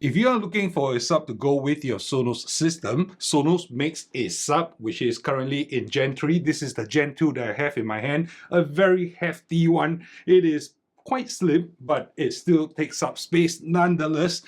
If you are looking for a sub to go with your Sonos system, Sonos makes a sub which is currently in Gen 3. This is the Gen 2 that I have in my hand, a very hefty one. It is quite slim, but it still takes up space nonetheless,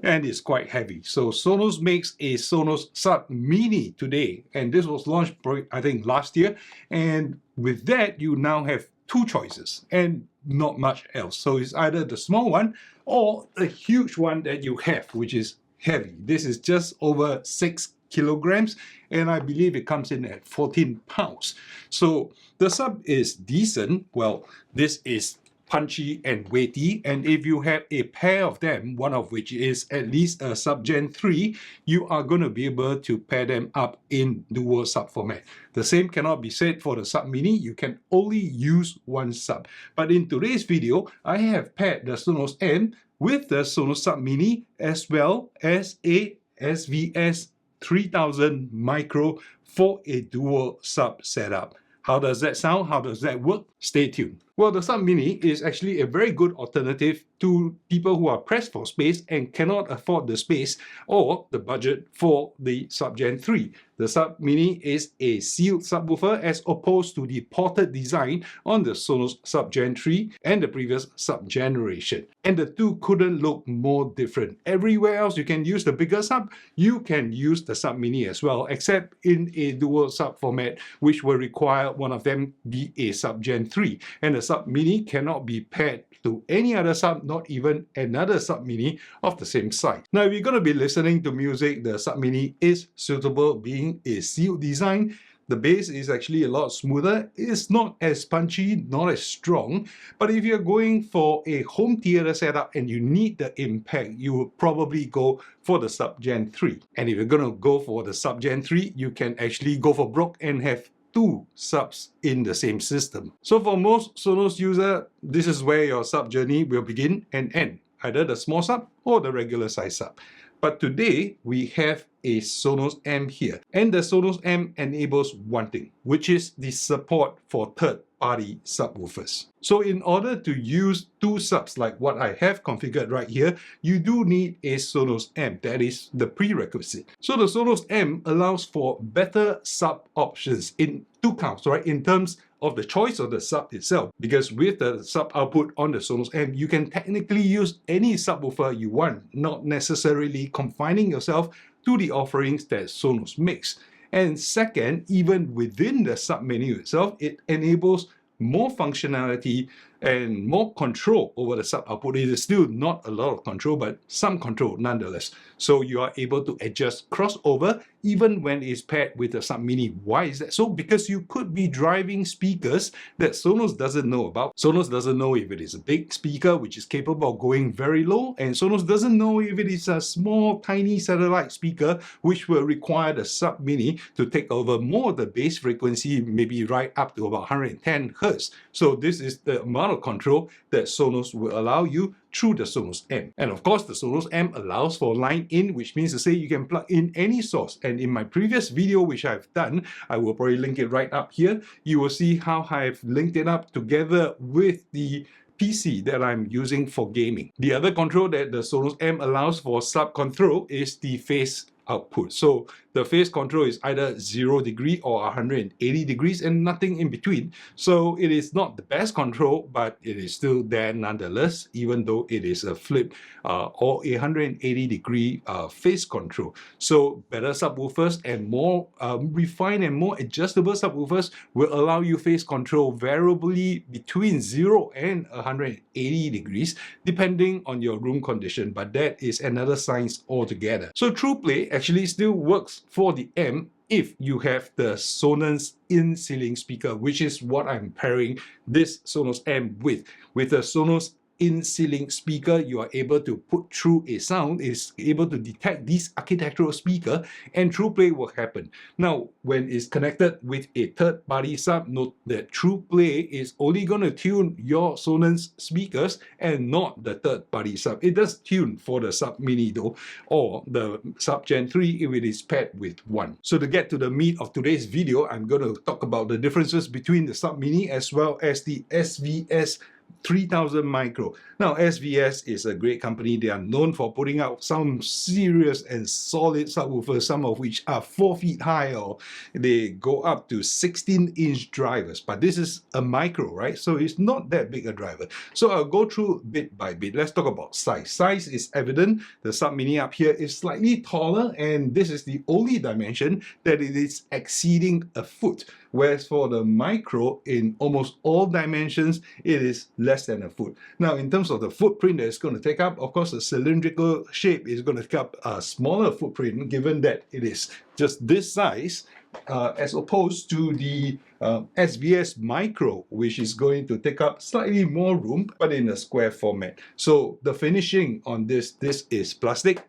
and it's quite heavy. So Sonos makes a Sonos Sub Mini today, and this was launched I think last year, and with that you now have two choices and not much else. So it's either the small one or the huge one that you have, which is heavy. This is just over 6 kilograms, and I believe it comes in at 14 pounds. So the sub is decent. Well, this is punchy and weighty, and if you have a pair of them, one of which is at least a sub Gen 3, you are going to be able to pair them up in dual sub format. The same cannot be said for the Sub Mini. You can only use one sub. But in today's video, I have paired the Sonos Amp with the Sonos Sub Mini as well as a SVS 3000 Micro for a dual sub setup. How does that sound? How does that work? Stay tuned. Well, the Sub Mini is actually a very good alternative to people who are pressed for space and cannot afford the space or the budget for the Sub Gen 3. The Sub Mini is a sealed subwoofer as opposed to the ported design on the Sonos Sub Gen 3 and the previous sub generation. And the two couldn't look more different. Everywhere else you can use the bigger sub, you can use the Sub Mini as well, except in a dual sub format, which will require one of them be a Sub Gen 3. And the Sub Mini cannot be paired to any other sub, not even another Sub Mini of the same size. Now, if you're going to be listening to music, the Sub Mini is suitable being a sealed design. The bass is actually a lot smoother. It's not as punchy, not as strong. But if you're going for a home theater setup and you need the impact, you would probably go for the Sub Gen 3. And if you're going to go for the Sub Gen 3, you can actually go for broke and have two subs in the same system. So for most Sonos user, this is where your sub journey will begin and end, either the small sub or the regular size sub. But today we have a Sonos Amp here, and the Sonos Amp enables one thing, which is the support for third-party subwoofers. So in order to use two subs like what I have configured right here, you do need a Sonos Amp. That is the prerequisite. So the Sonos Amp allows for better sub options in two counts, right? In terms of the choice of the sub itself, because with the sub output on the Sonos Amp, you can technically use any subwoofer you want, not necessarily confining yourself to the offerings that Sonos makes. And second, even within the sub menu itself, it enables more functionality and more control over the sub output. It is still not a lot of control, but some control nonetheless. So you are able to adjust crossover even when it's paired with the Sub Mini. Why is that so? Because you could be driving speakers that Sonos doesn't know about. Sonos doesn't know if it is a big speaker which is capable of going very low, and Sonos doesn't know if it is a small tiny satellite speaker which will require the Sub Mini to take over more of the bass frequency, maybe right up to about 110 Hz. So this is the amount of control that Sonos will allow you through the Sonos Amp. And of course, the Sonos Amp allows for line in, which means to say you can plug in any source. And in my previous video, which I've done, I will probably link it right up here, you will see how I've linked it up together with the PC that I'm using for gaming. The other control that the Sonos Amp allows for sub control is the phase output. So the phase control is either 0 degree or 180 degrees and nothing in between. So it is not the best control, but it is still there nonetheless, even though it is a flip or a 180 degree phase control. So better subwoofers and more refined and more adjustable subwoofers will allow you phase control variably between 0 and 180 degrees, depending on your room condition. But that is another science altogether. So TruePlay actually still works for the amp if you have the Sonos in-ceiling speaker, which is what I'm pairing this Sonos Amp with. With the Sonos in-ceiling speaker, you are able to put through a sound, is able to detect this architectural speaker, and TruePlay will happen. Now, when it's connected with a third-party sub, note that TruePlay is only going to tune your Sonos speakers and not the third-party sub. It does tune for the Sub Mini though, or the Sub Gen 3 if it is paired with one. So to get to the meat of today's video, I'm going to talk about the differences between the Sub Mini as well as the SVS 3000 micro. Now, SVS is a great company. They are known for putting out some serious and solid subwoofers, some of which are 4 feet high, or they go up to 16-inch drivers. But this is a micro, right? So it's not that big a driver. So I'll go through bit by bit. Let's talk about size. Size is evident. The Sub Mini up here is slightly taller, and this is the only dimension that it is exceeding a foot. Whereas for the micro, in almost all dimensions, it is less than a foot. Now, in terms of the footprint that it's going to take up, of course, the cylindrical shape is going to take up a smaller footprint, given that it is just this size, as opposed to the SVS Micro, which is going to take up slightly more room, but in a square format. So the finishing on this is plastic,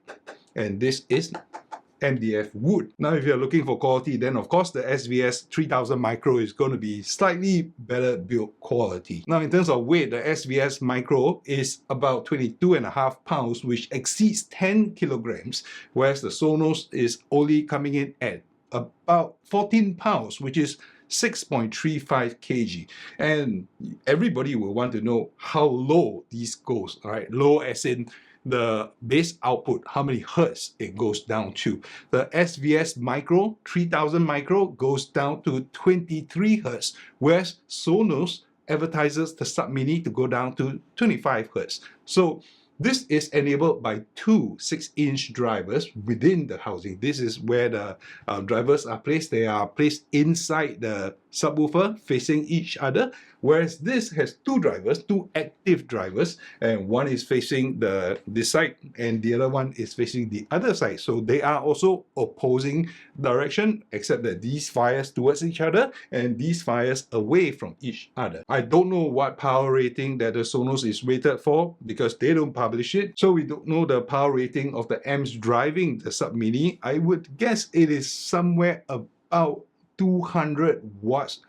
and this is MDF wood. Now, if you're looking for quality, then of course the SVS 3000 Micro is going to be slightly better built quality. Now, in terms of weight, the SVS Micro is about 22.5 pounds, which exceeds 10 kilograms, whereas the Sonos is only coming in at about 14 pounds, which is 6.35 kg. And everybody will want to know how low this goes, all right? Low as in the base output, how many hertz it goes down to. The SVS Micro 3000 Micro goes down to 23 hertz, whereas Sonos advertises the Sub Mini to go down to 25 hertz. So this is enabled by two 6-inch drivers within the housing. This is where the drivers are placed. They are placed inside the subwoofer facing each other, whereas this has two drivers, two active drivers, and one is facing this side and the other one is facing the other side. So they are also opposing direction, except that these fires towards each other and these fires away from each other. I don't know what power rating that the Sonos is rated for because they don't publish it, so we don't know the power rating of the amps driving the Sub Mini. I would guess it is somewhere about 200 watts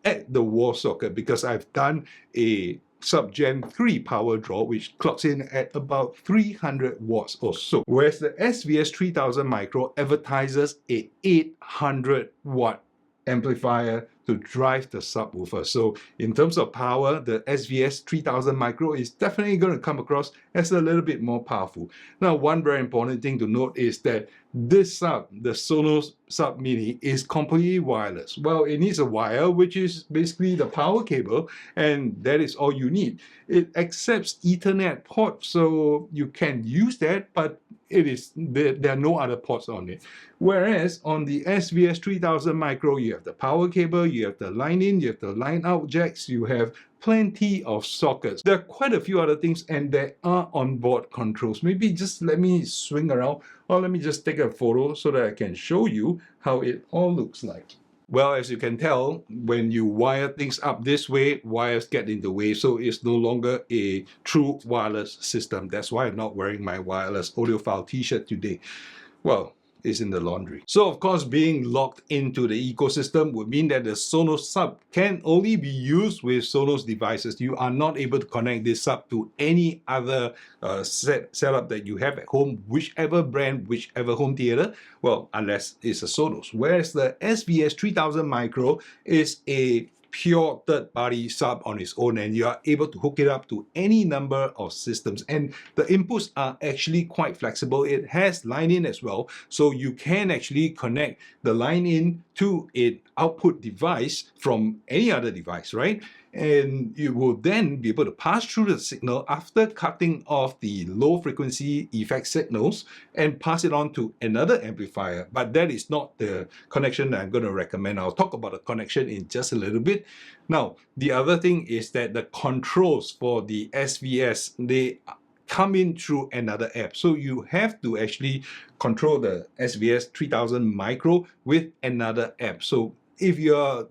at the wall socket, because I've done a Sub Gen 3 power draw which clocks in at about 300 watts or so, whereas the SVS 3000 Micro advertises a 800 watt amplifier to drive the subwoofer. So in terms of power, the SVS 3000 Micro is definitely going to come across as a little bit more powerful. Now, one very important thing to note is that this sub, the Sonos Sub Mini, is completely wireless. Well, it needs a wire, which is basically the power cable, and that is all you need. It accepts Ethernet ports, so you can use that, but there are no other ports on it. Whereas on the SVS 3000 Micro, you have the power cable, you have the line in, you have the line out jacks, you have plenty of sockets. There are quite a few other things, and there are onboard controls. Maybe just let me swing around, or let me just take a photo so that I can show you how it all looks like. Well, as you can tell, when you wire things up this way, wires get in the way, so it's no longer a true wireless system. That's why I'm not wearing my wireless audiophile t-shirt today. Well, it's in the laundry. So of course, being locked into the ecosystem would mean that the Sonos Sub can only be used with Sonos devices. You are not able to connect this Sub to any other setup that you have at home, whichever brand, whichever home theater, well, unless it's a Sonos. Whereas the SVS 3000 Micro is a pure third-party sub on its own, and you are able to hook it up to any number of systems, and the inputs are actually quite flexible. It has line in as well, so you can actually connect the line in to an output device from any other device, right? And you will then be able to pass through the signal after cutting off the low frequency effect signals and pass it on to another amplifier. But that is not the connection that I'm going to recommend. I'll talk about the connection in just a little bit. Now, the other thing is that the controls for the SVS, they come in through another app. So you have to actually control the SVS 3000 Micro with another app. So if you're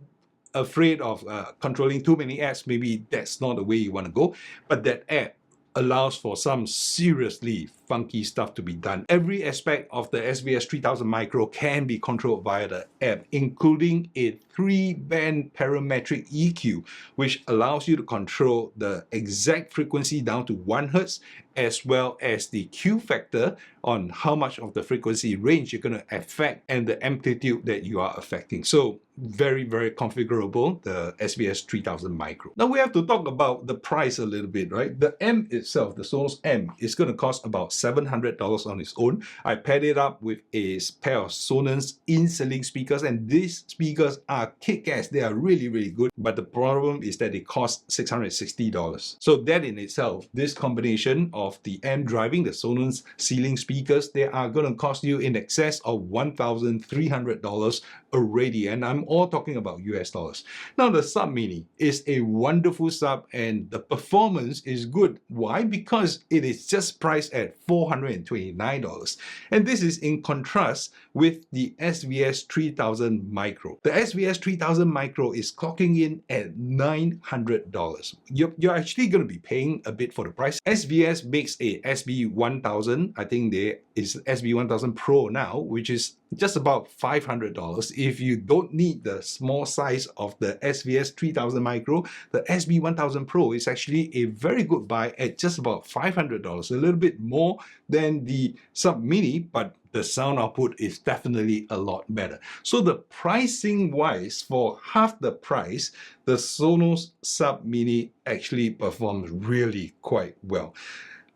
afraid of controlling too many apps, maybe that's not the way you want to go. But that app allows for some seriously funky stuff to be done. Every aspect of the SVS 3000 Micro can be controlled via the app, including a 3-band parametric EQ, which allows you to control the exact frequency down to 1 Hz as well as the Q factor on how much of the frequency range you're going to affect and the amplitude that you are affecting. So very, very configurable, the SVS 3000 Micro. Now we have to talk about the price a little bit, right? The amp itself, the Sonos Amp, is going to cost about $700 on its own. I paired it up with a pair of Sonos in-ceiling speakers, and these speakers are kick-ass. They are really, really good, but the problem is that they cost $660. So that in itself, this combination of the amp driving the Sonos ceiling speakers, they are going to cost you in excess of $1,300 already, and I'm all talking about US dollars. Now the Sub Mini is a wonderful sub and the performance is good. Why? Because it is just priced at $429, and this is in contrast with the SVS 3000 Micro. The SVS 3000 Micro is clocking in at $900. You're actually going to be paying a bit for the price. SVS makes a SB1000. I think there is SB1000 Pro now, which is just about $500. If you don't need the small size of the SVS 3000 Micro, the SB1000 Pro is actually a very good buy at just about $500, a little bit more than the Sub Mini, but the sound output is definitely a lot better. So the pricing wise, for half the price, the Sonos Sub Mini actually performs really quite well.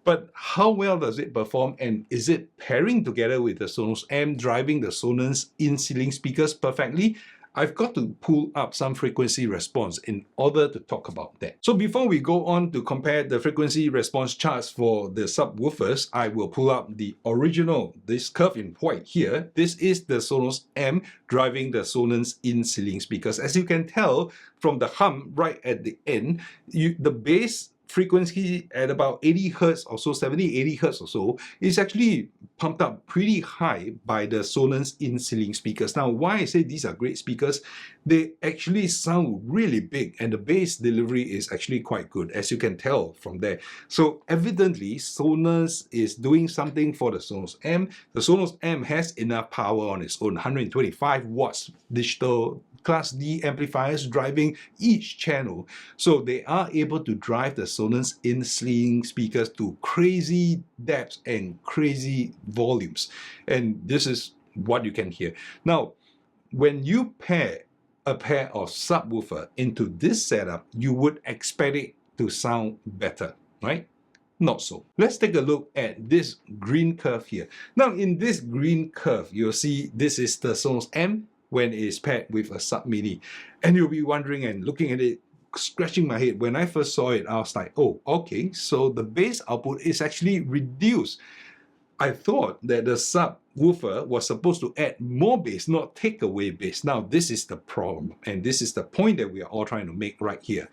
But how well does it perform, and is it pairing together with the Sonos Amp driving the Sonos in-ceiling speakers perfectly? I've got to pull up some frequency response in order to talk about that. So before we go on to compare the frequency response charts for the subwoofers, I will pull up the original, this curve in white here. This is the Sonos Amp driving the Sonos in-ceiling speakers. As you can tell from the hum right at the end, the bass frequency at about 80 hertz or so, 70-80 hertz or so, is actually pumped up pretty high by the Sonos in-ceiling speakers. Now, why I say these are great speakers, they actually sound really big and the bass delivery is actually quite good, as you can tell from there. So evidently, Sonos is doing something for the Sonos Amp. The Sonos Amp has enough power on its own, 125 watts digital Class D amplifiers driving each channel. So they are able to drive the Sonos in-ceiling speakers to crazy depths and crazy volumes. And this is what you can hear. Now, when you pair a pair of subwoofer into this setup, you would expect it to sound better, right? Not so. Let's take a look at this green curve here. Now, in this green curve, you'll see this is the Sonos Amp when it is paired with a Sub Mini. And you'll be wondering and looking at it, scratching my head. When I first saw it, I was like, oh, okay, so the bass output is actually reduced. I thought that the subwoofer was supposed to add more bass, not take away bass. Now, this is the problem, and this is the point that we are all trying to make right here.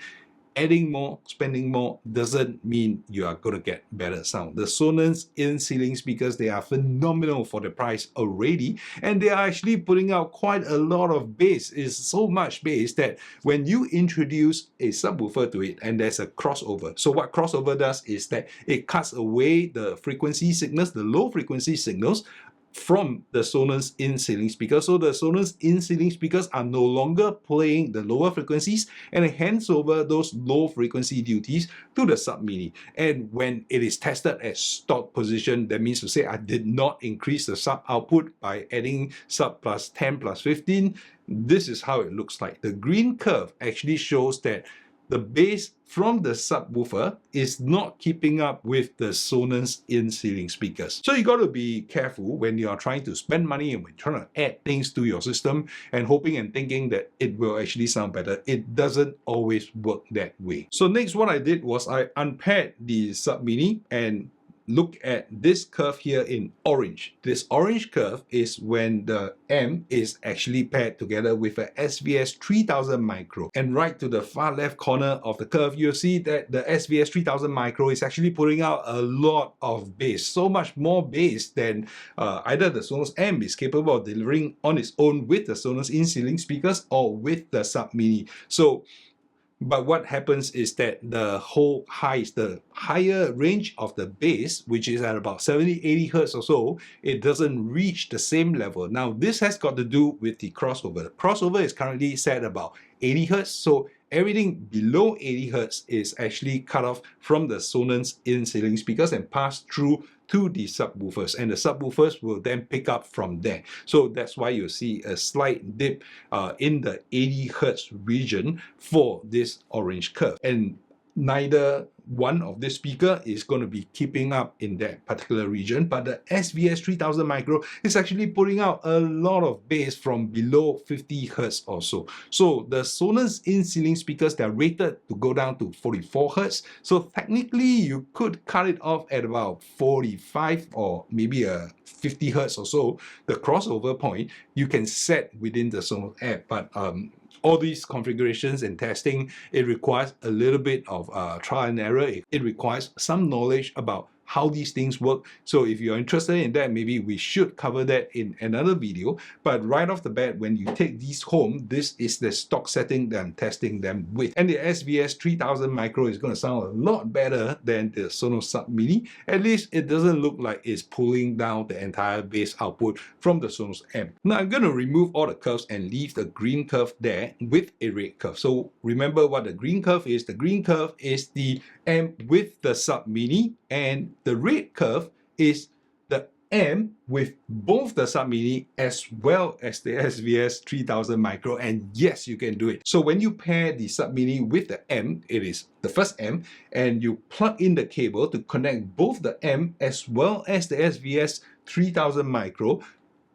Adding more, spending more doesn't mean you are going to get better sound. The Sonos in-ceiling speakers, they are phenomenal for the price already, and they are actually putting out quite a lot of bass. It's so much bass that when you introduce a subwoofer to it, and there's a crossover. So what crossover does is that it cuts away the frequency signals, the low frequency signals, from the Sonos in-ceiling speakers. So the Sonos in-ceiling speakers are no longer playing the lower frequencies, and it hands over those low frequency duties to the Sub Mini. And when it is tested at stock position, that means to say I did not increase the sub output by adding sub plus 10 plus 15. This is how it looks like. The green curve actually shows that the bass from the subwoofer is not keeping up with the Sonos in-ceiling speakers. So you got to be careful when you are trying to spend money and when you're trying to add things to your system and hoping and thinking that it will actually sound better. It doesn't always work that way. So next, what I did was I unpaired the Sub Mini and look at this curve here in orange. This orange curve is when the amp is actually paired together with a SVS 3000 Micro. And right to the far left corner of the curve, you'll see that the SVS 3000 Micro is actually putting out a lot of bass, so much more bass than either the Sonos Amp is capable of delivering on its own with the Sonos in-ceiling speakers or with the Sub Mini. But what happens is that the higher range of the bass, which is at about 70-80 hertz or so, it doesn't reach the same level. Now, this has got to do with the crossover. The crossover is currently set about 80 hertz. So everything below 80 Hz is actually cut off from the Sonos in-ceiling speakers and passed through to the subwoofers, and the subwoofers will then pick up from there. So that's why you see a slight dip in the 80 Hz region for this orange curve. And neither one of this speaker is going to be keeping up in that particular region, but the SVS 3000 micro is actually putting out a lot of bass from below 50 Hz or so. So the Sonos in-ceiling speakers, they're rated to go down to 44 Hz. So technically you could cut it off at about 45 or maybe a 50 Hz or so. The crossover point you can set within the Sonos app, but all these configurations and testing, it requires a little bit of trial and error. It requires some knowledge about how these things work. So if you're interested in that, maybe we should cover that in another video. But right off the bat, when you take these home, this is the stock setting that I'm testing them with. And the SVS 3000 micro is going to sound a lot better than the Sonos Sub Mini. At least it doesn't look like it's pulling down the entire bass output from the Sonos Amp. Now I'm going to remove all the curves and leave the green curve there with a red curve. So remember what the green curve is. The green curve is the amp with the Sub Mini, and the red curve is the amp with both the Sub Mini as well as the SVS 3000 micro. And yes, you can do it. So when you pair the Sub Mini with the amp, it is the first amp, and you plug in the cable to connect both the amp as well as the SVS 3000 micro,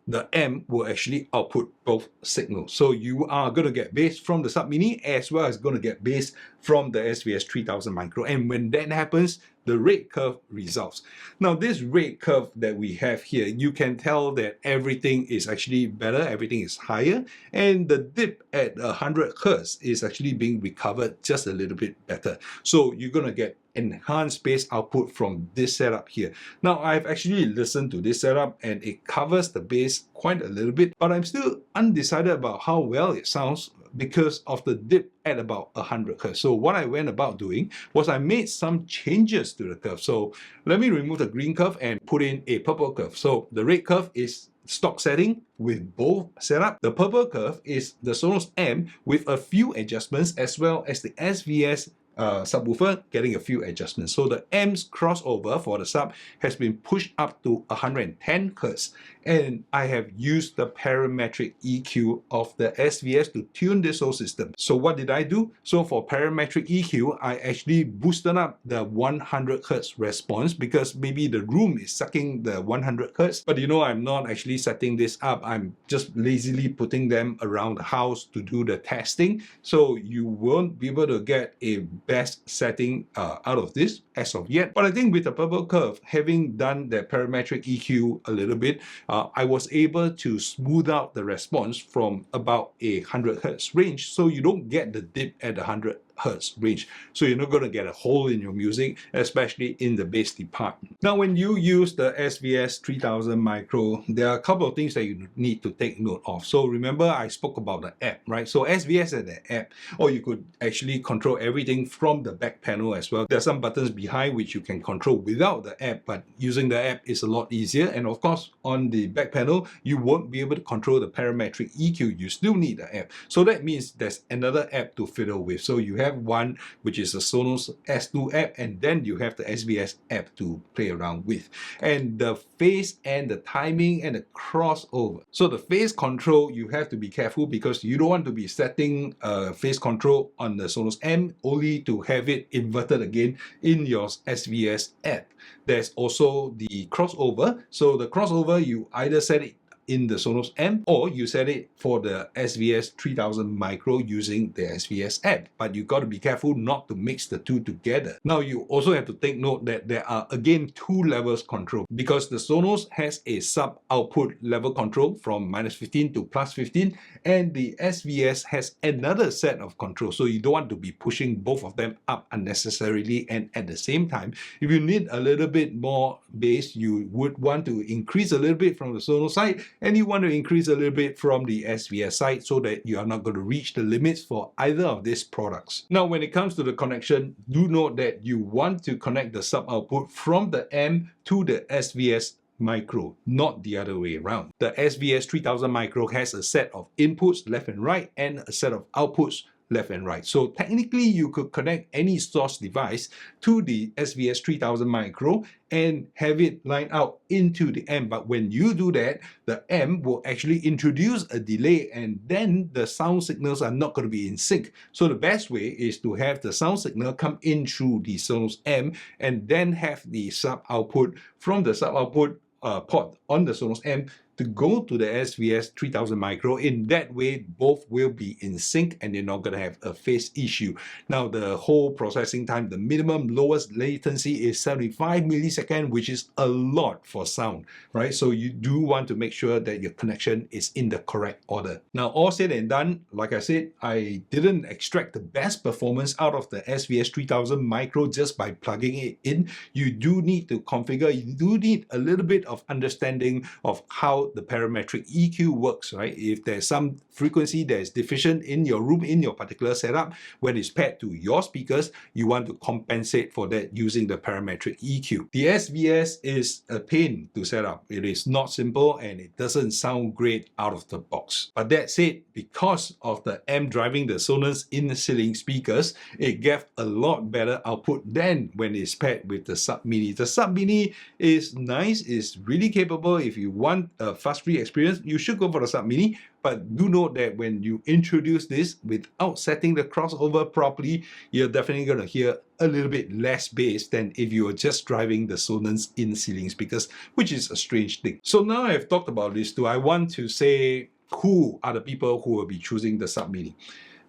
the amp will actually output both signals. So you are going to get bass from the Sub Mini as well as going to get bass from the SVS 3000 micro. And when that happens, the red curve resolves. Now this red curve that we have here, you can tell that everything is actually better, everything is higher, and the dip at 100 Hz is actually being recovered just a little bit better. So you're going to get enhanced bass output from this setup here. Now I've actually listened to this setup and it covers the bass quite a little bit, but I'm still undecided about how well it sounds because of the dip at about 100 Hz. So what I went about doing was I made some changes to the curve. So let me remove the green curve and put in a purple curve. So the red curve is stock setting with both setup. The purple curve is the Sonos Amp with a few adjustments, as well as the SVS subwoofer getting a few adjustments. So the amp's crossover for the sub has been pushed up to 110 Hz, and I have used the parametric EQ of the SVS to tune this whole system. So what did I do? So for parametric EQ, I actually boosted up the 100 Hz response because maybe the room is sucking the 100 Hz. But you know, I'm not actually setting this up. I'm just lazily putting them around the house to do the testing. So you won't be able to get a best setting out of this as of yet. But I think with the purple curve, having done the parametric EQ a little bit, I was able to smooth out the response from about 100 Hz range, so you don't get the dip at 100 Hz range. So you're not going to get a hole in your music, especially in the bass department. Now, when you use the SVS 3000 micro, there are a couple of things that you need to take note of. So remember, I spoke about the app, right? So SVS is the app, or you could actually control everything from the back panel as well. There are some buttons behind which you can control without the app, but using the app is a lot easier. And of course, on the back panel, you won't be able to control the parametric EQ. You still need the app. So that means there's another app to fiddle with. So you have one which is the Sonos S2 app, and then you have the SVS app to play around with, and the phase and the timing and the crossover. So the phase control, you have to be careful because you don't want to be setting phase control on the Sonos Amp only to have it inverted again in your SVS app. There's also the crossover. So the crossover, you either set it in the Sonos Amp, or you set it for the SVS 3000 micro using the SVS app. But you got to be careful not to mix the two together. Now you also have to take note that there are again two levels control, because the Sonos has a sub output level control from -15 to +15, and the SVS has another set of control. So you don't want to be pushing both of them up unnecessarily, and at the same time, if you need a little bit more bass, you would want to increase a little bit from the Sonos side, and you want to increase a little bit from the SVS side, so that you are not going to reach the limits for either of these products. Now, when it comes to the connection, do note that you want to connect the sub output from the amp to the SVS micro, not the other way around. The SVS 3000 micro has a set of inputs left and right and a set of outputs left and right. So technically you could connect any source device to the SVS 3000 micro and have it line out into the amp. But when you do that, the amp will actually introduce a delay, and then the sound signals are not going to be in sync. So the best way is to have the sound signal come in through the Sonos amp and then have the sub output from the sub output port on the Sonos amp to go to the SVS 3000 micro. In that way, both will be in sync and you're not going to have a phase issue. Now, the whole processing time, the minimum lowest latency is 75 milliseconds, which is a lot for sound, right? So you do want to make sure that your connection is in the correct order. Now, all said and done, like I said, I didn't extract the best performance out of the SVS 3000 micro just by plugging it in. You do need to configure, you do need a little bit of understanding of how the parametric EQ works, right? If there's some frequency that is deficient in your room, in your particular setup, when it's paired to your speakers, you want to compensate for that using the parametric EQ. The SVS is a pain to set up. It is not simple and it doesn't sound great out of the box. But that said, because of the amp driving the Sonos in-ceiling speakers, it gave a lot better output than when it's paired with the Sub Mini. The Sub Mini is nice, is really capable. If you want a fuss-free experience, you should go for the Sub Mini. But do note that when you introduce this without setting the crossover properly, you're definitely going to hear a little bit less bass than if you were just driving the Sonos in-ceiling speakers, which is a strange thing. So now I've talked about this too, I want to say who are the people who will be choosing the Sub Mini.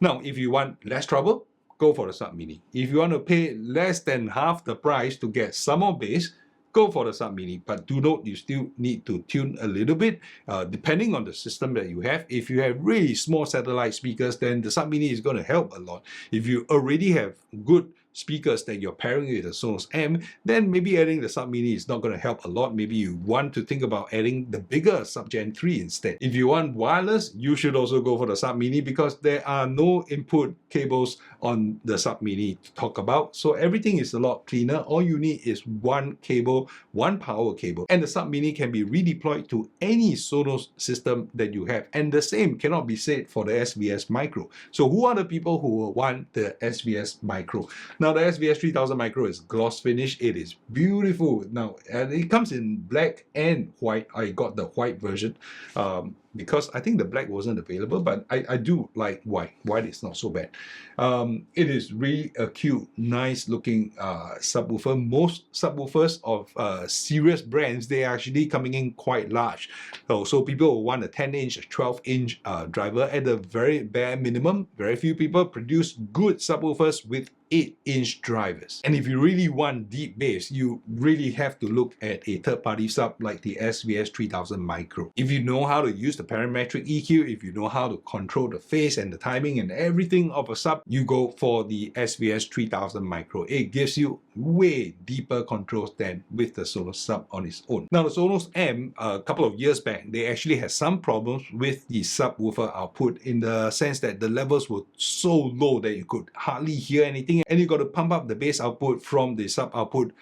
Now, if you want less trouble, go for the Sub Mini. If you want to pay less than half the price to get some more bass, go for the Sub Mini. But do note, you still need to tune a little bit depending on the system that you have. If you have really small satellite speakers, then the Sub Mini is going to help a lot. If you already have good speakers that you're pairing with the Sonos Amp, then maybe adding the Sub Mini is not going to help a lot. Maybe you want to think about adding the bigger Sub Gen 3 instead. If you want wireless, you should also go for the Sub Mini because there are no input cables on the Sub Mini to talk about. So everything is a lot cleaner. All you need is one cable, one power cable. And the Sub Mini can be redeployed to any Sonos system that you have. And the same cannot be said for the SVS Micro. So who are the people who will want the SVS Micro? Now, the SVS 3000 Micro is gloss finish. It is beautiful. Now, and it comes in black and white. I got the white version because I think the black wasn't available, but I do like white. White is not so bad. It is really a cute, nice looking subwoofer. Most subwoofers of serious brands, they are actually coming in quite large. So people will want a 10-inch, 12-inch driver at the very bare minimum. Very few people produce good subwoofers with 8-inch drivers. And if you really want deep bass, you really have to look at a third-party sub like the SVS 3000 Micro. If you know how to use the parametric EQ, if you know how to control the phase and the timing and everything of a sub, you go for the SVS 3000 Micro. It gives you way deeper controls than with the Sonos Sub on its own. Now, the Sonos Amp, a couple of years back, they actually had some problems with the subwoofer output in the sense that the levels were so low that you could hardly hear anything, and you got to pump up the bass output from the sub output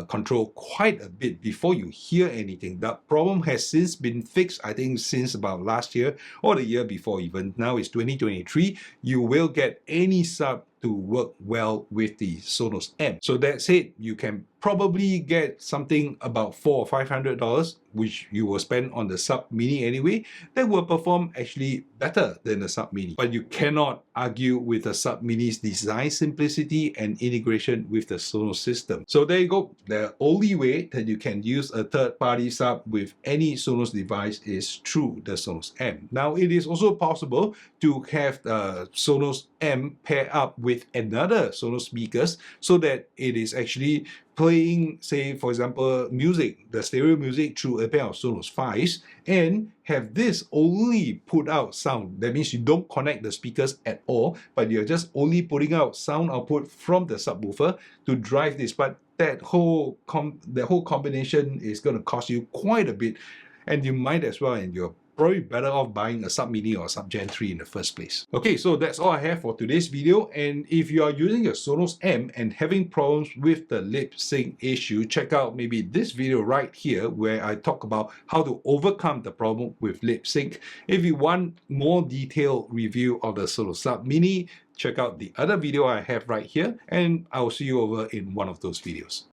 control quite a bit before you hear anything. That problem has since been fixed, I think, since about last year or the year before even. Now it's 2023. You will get any sub to work well with the Sonos Amp. So that said, you can probably get something about $400 or $500, which you will spend on the Sub Mini anyway, that will perform actually better than the Sub Mini. But you cannot argue with the Sub Mini's design simplicity and integration with the Sonos system. So there you go. The only way that you can use a third-party sub with any Sonos device is through the Sonos Amp. Now, it is also possible to have the Sonos Amp pair up with another Sonos speakers so that it is actually playing, say, for example, music, the stereo music through a pair of Sonos 5s, and have this only put out sound. That means you don't connect the speakers at all, but you're just only putting out sound output from the subwoofer to drive this. But that whole combination is going to cost you quite a bit, and you might as well, and you're probably better off buying a Sub Mini or Sub Gen 3 in the first place. Okay, so that's all I have for today's video. And if you are using a Sonos Amp and having problems with the lip sync issue, check out maybe this video right here where I talk about how to overcome the problem with lip sync. If you want more detailed review of the Sonos Sub Mini, check out the other video I have right here, and I'll see you over in one of those videos.